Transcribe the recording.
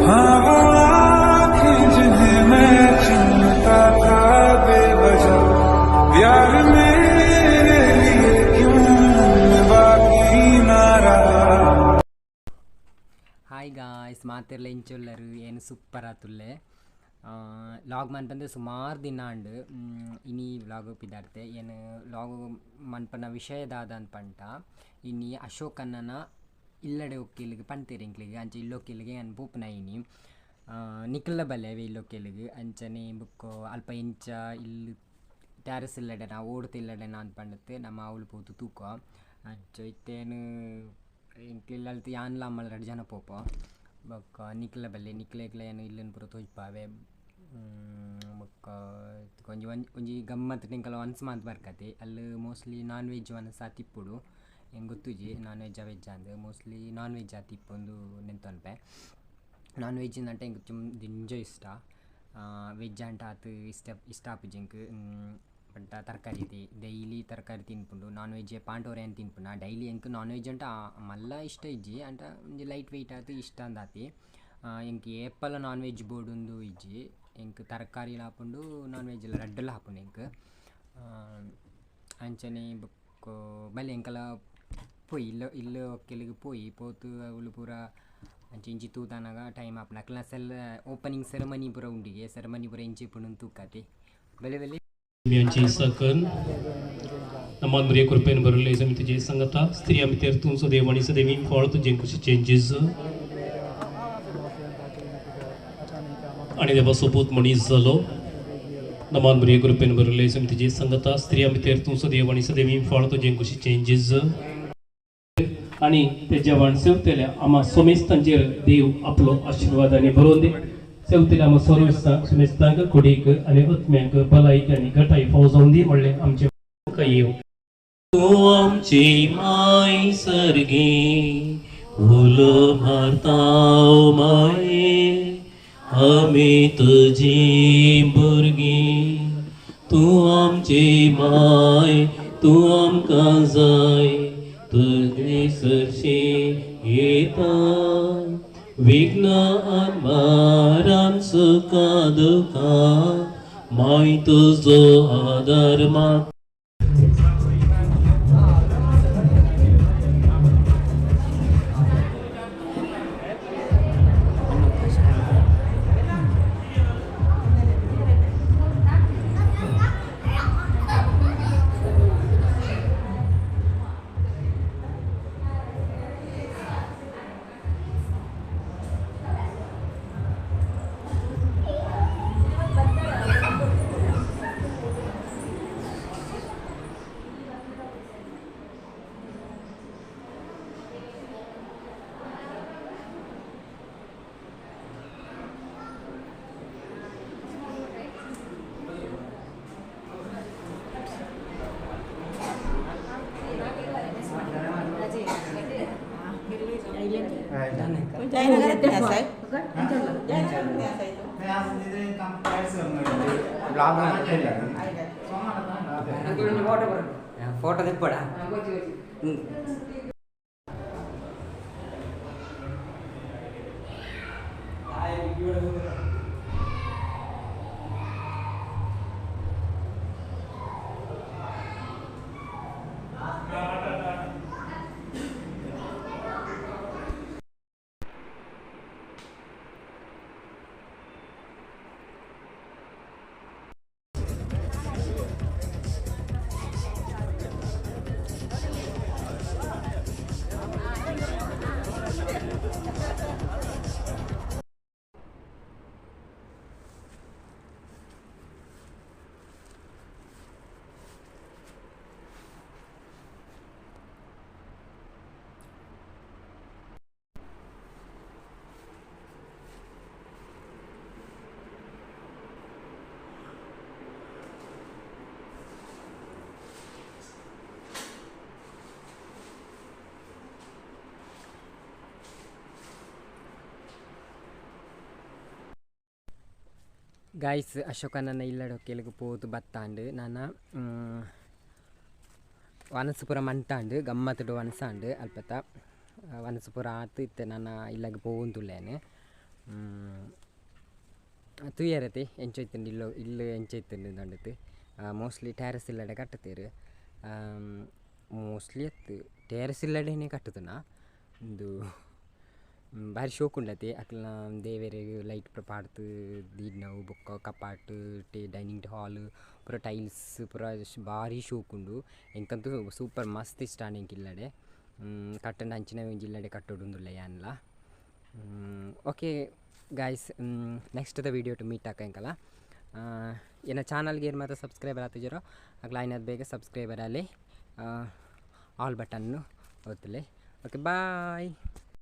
हाँ वो आँखें जिन्हें मैं चुनता था बेवजह, प्यार मेरे लिए क्यों बाकी ना रहा. ಹಾಯ್ ಗಾಯ್ಸ್, ಮಾತೆಲ್ಲ ಇಂಚೊಲ್ಲರು ಏನು ಸೂಪರ್ ಆತುಲ್ಲೆ. ಲಾಗ್ ಮನ್ಪಂದು ಸುಮಾರು ದಿನ ಅಂಡು ಇನಿ ವ್ಲಾಗ್ ಪಿದಾರ್ತೆ ಏನು ಲಾಗ್ ಮನ್ಪನ ವಿಷಯದಾದ ಅನ್ಪಂಟ ಇನಿ ಅಶೋಕ್ ಅಣ್ಣನ ಇಲ್ಲಡೆ ಒಕ್ಕಿಲಿಗೆ ಪಂತೇರಿ ಇಂಕ್ಲಿಗೆ ಅಂಚೆ ಇಲ್ಲೊಕ್ಕಿಲಿಗೆ ನಾನು ಪೂಪನ ಇನಿ ನಿಕ್ಲ ಬಲ್ಲೆವೆ ಇಲ್ಲೊಕ್ಕಿಲಿಗೆ ಅಂಚನೆ ಬುಕ್ಕು ಅಲ್ಪ ಇಂಚ ಇಲ್ಲಿ ಟ್ಯಾರಸ್ ಇಲ್ಲಡೆನ ಓಡ್ತಿಲ್ಲಡೆನ ಅನ್ಪಂಡತ್ತೆ ನಮ್ಮ ಅವಳು ಪೋತು ತೂಕ ಅಂಚ ಇತ್ತೇನು ಇಂಕ್ಲಿಲ್ಲಲ್ತು ಯಾನ್ಲ ಅಮ್ಮಲ್ 2 ಜನ ಪೋಪ ಬೊಕ್ಕ ನಿಕ್ಲ ಬಲ್ಲೆ ನಿಕ್ಲೆಗ್ಲ ಏನು ಇಲ್ಲನ್ ಪೂರ ತೋಜ್ಪಾವೆ. ಬೊಕ್ಕ ಒಂಜಿ ಒಂಜಿ ಗಮ್ಮತ್ ಟಿಂಕಲ ಒನ್ಸ್ ಮಾತು ಬರ್ಕತೆ ಅಲ್ಲಿ ಮೋಸ್ಟ್ಲಿ ನಾನ್ ವೆಜ್ ಒನ್ಸ ತಿಪ್ಪುಡು ಹೆಂಗೆ ಗೊತ್ತುಜಿ ನಾನ್ ವೆಜ್ ವೆಜ್ ಅಂದು ಮೋಸ್ಟ್ಲಿ ನಾನ್ ವೆಜ್ ತಿಪ್ಪೊಂದು ನೆಂತೊನ್ಪೆ. ನಾನ್ ವೆಜ್ ಅಂಟ ಹೆಂಗೆ ದಿಂಜ ಇಷ್ಟ, ವೆಜ್ ಅಂಟ ಆತು ಇಷ್ಟ ಆಪುಜಿಂಕ್ ಬಟ್ ತರಕಾರಿ ಡೈಲಿ ತರಕಾರಿ ತಿನ್ಪುಂಡು. ನಾನ್ ವೆಜ್ ಪಾಂಡವರೆ ಅಂತ ತಿನ್ಪುಂಡು ಡೈಲಿ ಎಂಕ್ ನಾನ್ ವೆಜ್ ಅಂಟ ಮಲ್ಲ ಇಷ್ಟ ಇಜ್ಜಿ ಅಂಟ ಒಂಜಿ ಲೈಟ್ ವೆಯ್ಟ್ ಆತು ಇಷ್ಟ ಅಂದಾತಿ. ಎಂಕ್ ಏಪಲ ನಾನ್ ವೆಜ್ ಬೋರ್ಡುಂದು ಇಜ್ಜಿ ಎಂಕ್ ತರಕಾರಿ ಹಾಪುಂಡು ನಾನ್ ವೆಜ್ ರಡ್ಡಲ ಹಾಪುಂಡು ಎಂಕ್ ಅಂಚನೆ ಬುಕ್ಕು ಬಲ್ಲೆ ಎಂಕಲ ಪೋಯಿ ಇಲ್ಲು ಒಕ್ಕೆಲಿಗೆ ಪೋತು ಅವಳು ಪೂರ ಅಂಚೆ ಇಂಚಿ ತೂತಾನಾಗ ಟೈಮ್ ಆಪುಂಡು ಅಕ್ಲಸೆಲ್ಲ ಓಪನಿಂಗ್ ಸೆರೆಮನಿ ಪೂರ ಉಂಡಿಗೆ ಸೆರೆಮನಿ ಪೂರ ಇಂಚಿ ಪುಂಡು ತೂಕತೆ ಬೆಲೆ ಬೆಲೆ यांची सकन नमान बरे कृपेन बरले समितीचे संगता स्त्री आमतेर तून सदैवाणी सदैवी फळ तुझे कुशी चेंजेस आणि देवा सोबत मनीस झालो. नमान बरे कृपेन बरले समितीचे संगता स्त्री आमतेर तून सदैवाणी सदैवी फळ तुझे कुशी चेंजेस आणि ते जवान सेवतेल्या आम्हा सोमेस्तांचेर देव आपलो आशीर्वादाने भरून दे. सेवतेल्या आम्हा सोमेस्तांक कुडीक आणि उत्म्यांक भलायक आणि गटाई फौजावून दी म्हणले आमचे काही येऊ. तू आमची माय सर्गे फुलो मारताव माये आम्ही तुझी भुरगी. तू आमची माय तू आमकां जाय तुझे सरशी येता विघ्न मारान सुखा दुखा माय तुझो आदार मा. ಫೋಟೋ ತೆಕ್ಕೊಡ ಗಾಯ್ಸ್ ಅಶೋಕ ನನ್ನ ಇಲ್ಲಡೊಕ್ಕೆಲಿಗೆ ಪೋತು ಬತ್ತಾಂಡು ನಾನು ವನಸಪುರ ಮಂಟಾಂಡು ಗಮ್ಮತ್ತುಡು ವನಸಾಂಡು ಅಲ್ಪತ್ತ ವನಸಪುರ ಆತು ಇತ್ತೆ ನಾನು ಇಲ್ಲಗೆ ಪೋವಂತುಳ್ಳೇನೆ ತೂಯರತೆ ಎಂಚೋಯ್ತುಂಡು ಇಲ್ಲು ಎಂಚೋಯ್ತುಂಡು ದಂಡತ್ ಮೋಸ್ಟ್ಲಿ ಟೆರೆಸ್ ಇಲ್ಲಡೆ ಕಟ್ಟುತ್ತೀರು ಮೋಸ್ಟ್ಲಿ ಎತ್ತು ಟೆರೆಸ್ ಇಲ್ಲಡೆನೇ ಕಟ್ಟುತ್ತನ ಒಂದು ಭಾರಿ ಶೋಕ್ ಉಂಡತೆ ಅಕ್ಲ ದೇವೆರೆಗ್ ಲೈಟ್ ಪಾಡ್ದು ದೀಡ್ ನಾವು ಬೊಕ್ಕ ಕಪಾಟ್ ಡೈನಿಂಗ್ ಹಾಲ್ ಪೂರ ಟೈಲ್ಸ್ ಪೂರ ಭಾರಿ ಶೋಕ್ ಉಂಡು ಎಂಕಂತೂ ಸೂಪರ್ ಮಸ್ತ್ ಇಷ್ಟ ಎಂಕ್ ಇಲ್ಲಡೆ ಕಟ್ಟಂಡು ಅಂಚಿನ ಇಲ್ಲಡೆ ಕಟ್ಟೋಡುಂದುಲ್ಲ ಯಾನ್ಲ okay guys next the video to meet ಹಾಕಂಕಲ್ಲ ಏನ ಚಾನಲ್ಗೆ ಏನು ಮಾತ್ರ ಸಬ್ಸ್ಕ್ರೈಬರ್ ಆಗ್ತಿದ್ದೀರೋ ಆಗ್ಲ ಐನದು ಬೇಗ ಸಬ್ಸ್ಕ್ರೈಬರ್ ಅಲ್ಲಿ ಆಲ್ ಬಟನ್ನು ಒತ್ತಲೆ ಓಕೆ ಬಾಯ್.